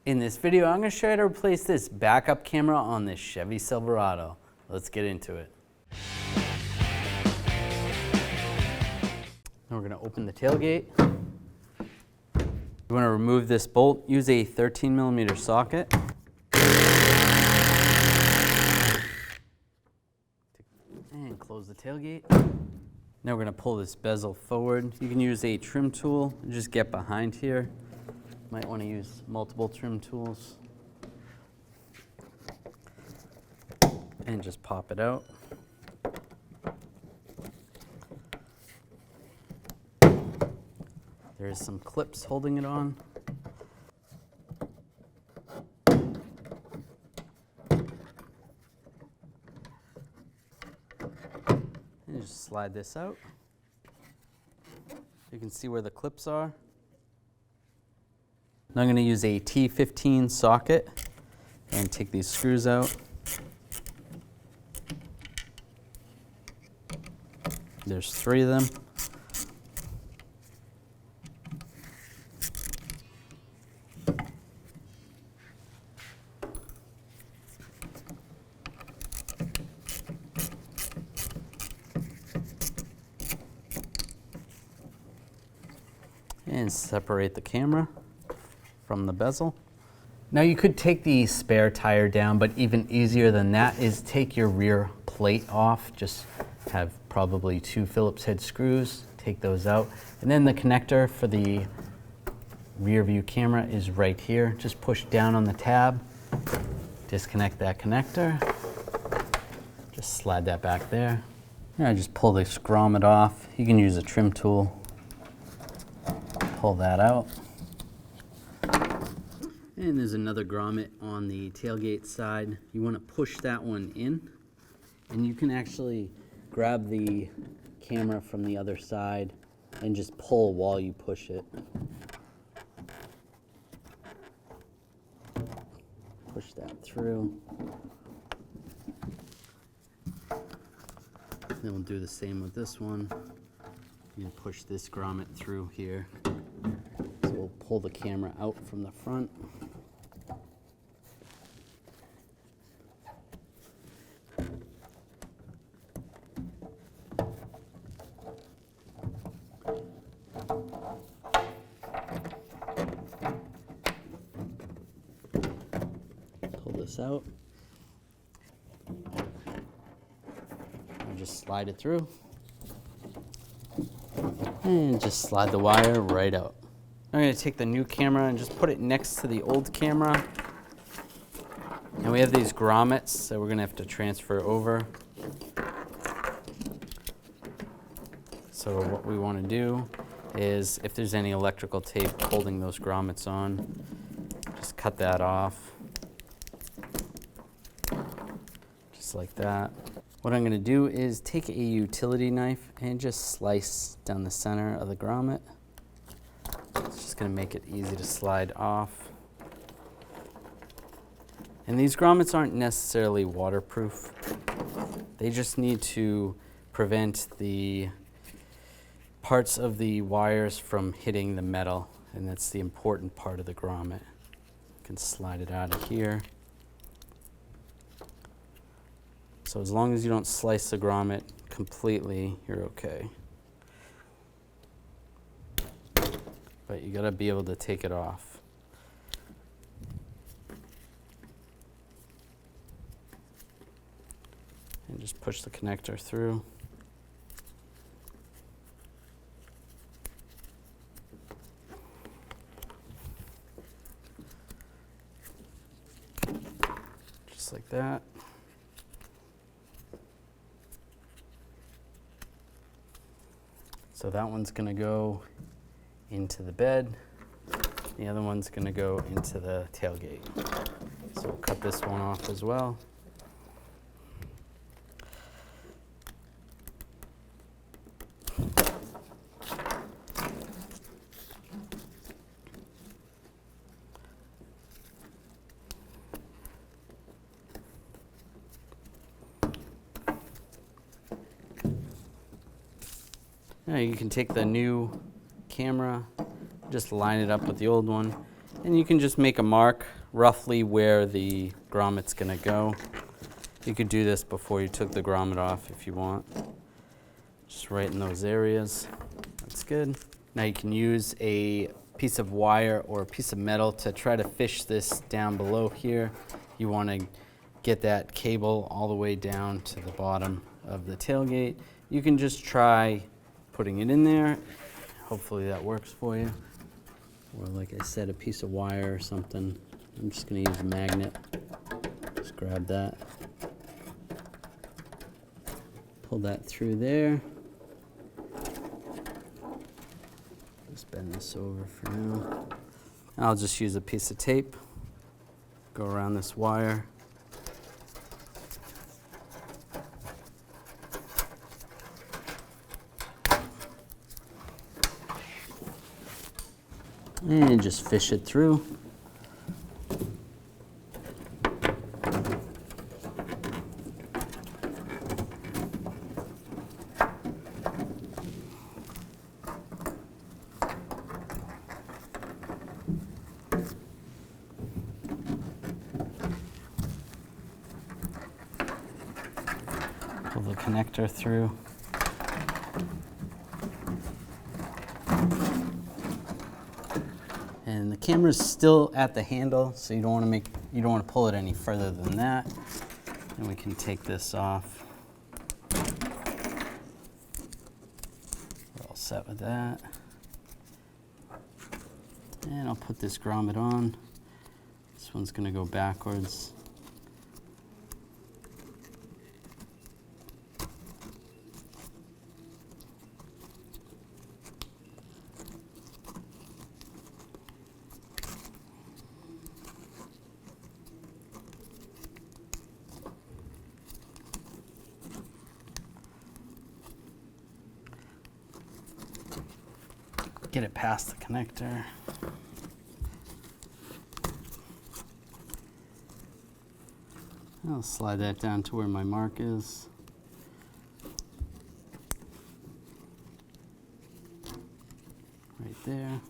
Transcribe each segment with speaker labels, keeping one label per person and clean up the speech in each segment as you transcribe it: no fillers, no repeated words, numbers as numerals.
Speaker 1: In this video, I'm going to show you how to replace this backup camera on this Chevy Silverado. Let's get into it. Now we're going to open the tailgate. You want to remove this bolt. Use a 13mm socket. And close the tailgate. Now we're going to pull this bezel forward. You can use a trim tool and just get behind here. Might want to use multiple trim tools. And just pop it out. There's some clips holding it on. And just slide this out. You can see where the clips are. Now I'm going to use a T15 socket and take these screws out. There's 3 of them. And separate the camera from the bezel. Now you could take the spare tire down, but even easier than that is take your rear plate off. Just have probably 2 Phillips head screws, take those out. And then the connector for the rear view camera is right here. Just push down on the tab, disconnect that connector, just slide that back there. Now just pull this grommet off. You can use a trim tool. Pull that out. And there's another grommet on the tailgate side. You want to push that one in, and you can actually grab the camera from the other side and just pull while you push it. Push that through. Then we'll do the same with this one. You can push this grommet through here. So we'll pull the camera out from the front. Pull this out. And just slide it through. And just slide the wire right out. I'm going to take the new camera and just put it next to the old camera. And we have these grommets that we're going to have to transfer over. So what we want to do is, if there's any electrical tape holding those grommets on, just cut that off. Just like that. What I'm going to do is take a utility knife and just slice down the center of the grommet. It's just going to make it easy to slide off. And these grommets aren't necessarily waterproof. They just need to prevent the parts of the wires from hitting the metal, and that's the important part of the grommet. You can slide it out of here. So as long as you don't slice the grommet completely, you're okay. But you gotta be able to take it off. And just push the connector through. Just like that. So that one's going to go into the bed. The other one's going to go into the tailgate. So we'll cut this one off as well. Now you can take the new camera, just line it up with the old one, And you can just make a mark roughly where the grommet's gonna go. You could do this before you took the grommet off if you want. Just right in those areas. That's good. Now you can use a piece of wire or a piece of metal to try to fish this down below here. You want to get that cable all the way down to the bottom of the tailgate. You can just try putting it in there. Hopefully that works for you. Or like I said, a piece of wire or something. I'm just going to use a magnet. Just grab that. Pull that through there. Just bend this over for now. I'll just use a piece of tape. Go around this wire. And just fish it through. Pull the connector through. And the camera's still at the handle, so you don't want to pull it any further than that. And we can take this off. We're all set with that. And I'll put this grommet on. This one's going to go backwards. Get it past the connector. I'll slide that down to where my mark is. Right there.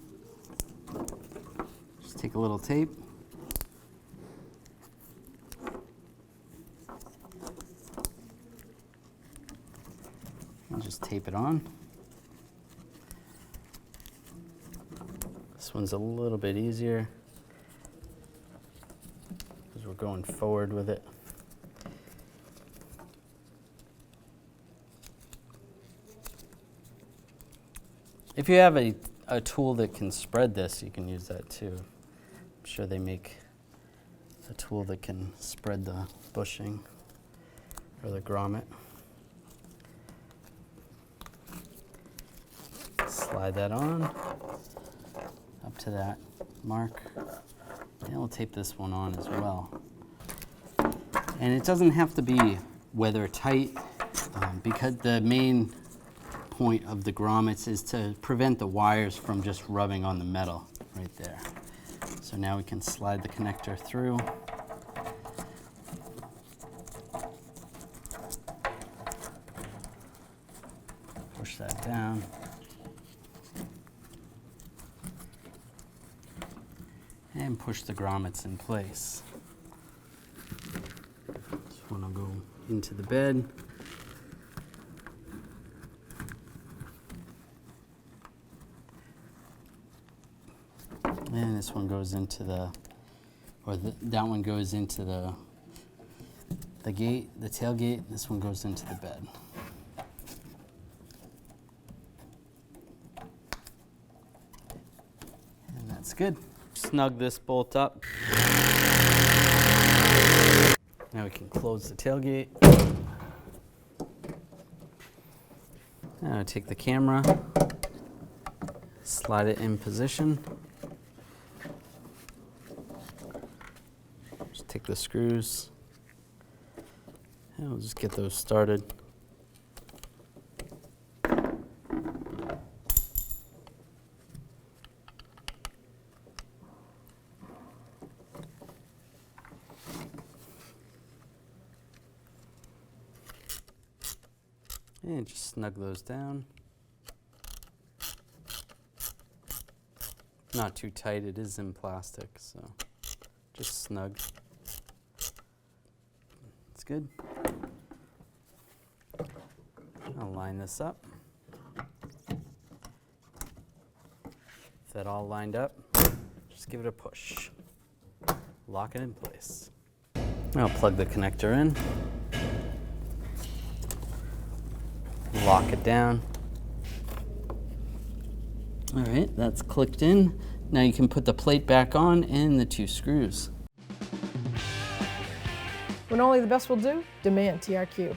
Speaker 1: Just take a little tape. And just tape it on. This one's a little bit easier because we're going forward with it. If you have a tool that can spread this, you can use that too. I'm sure they make a tool that can spread the bushing or the grommet. Slide that on up to that mark. And we'll tape this one on as well. And it doesn't have to be weather tight because the main point of the grommets is to prevent the wires from just rubbing on the metal right there. So now we can slide the connector through. Push that down. And push the grommets in place. This one will go into the bed. And this one goes into that one goes into the gate, the tailgate. This one goes into the bed. And that's good. Snug this bolt up. Now we can close the tailgate. Now take the camera, slide it in position. Just take the screws, and we'll just get those started. And just snug those down. Not too tight, it is in plastic, so just snug. It's good. I'll line this up. If that all lined up, just give it a push. Lock it in place. I'll plug the connector in. Lock it down. All right, that's clicked in. Now you can put the plate back on and the 2 screws.
Speaker 2: When only the best will do, demand TRQ.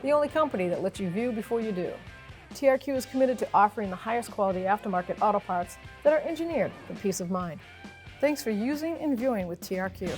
Speaker 2: The only company that lets you view before you do. TRQ is committed to offering the highest quality aftermarket auto parts that are engineered for peace of mind. Thanks for using and viewing with TRQ.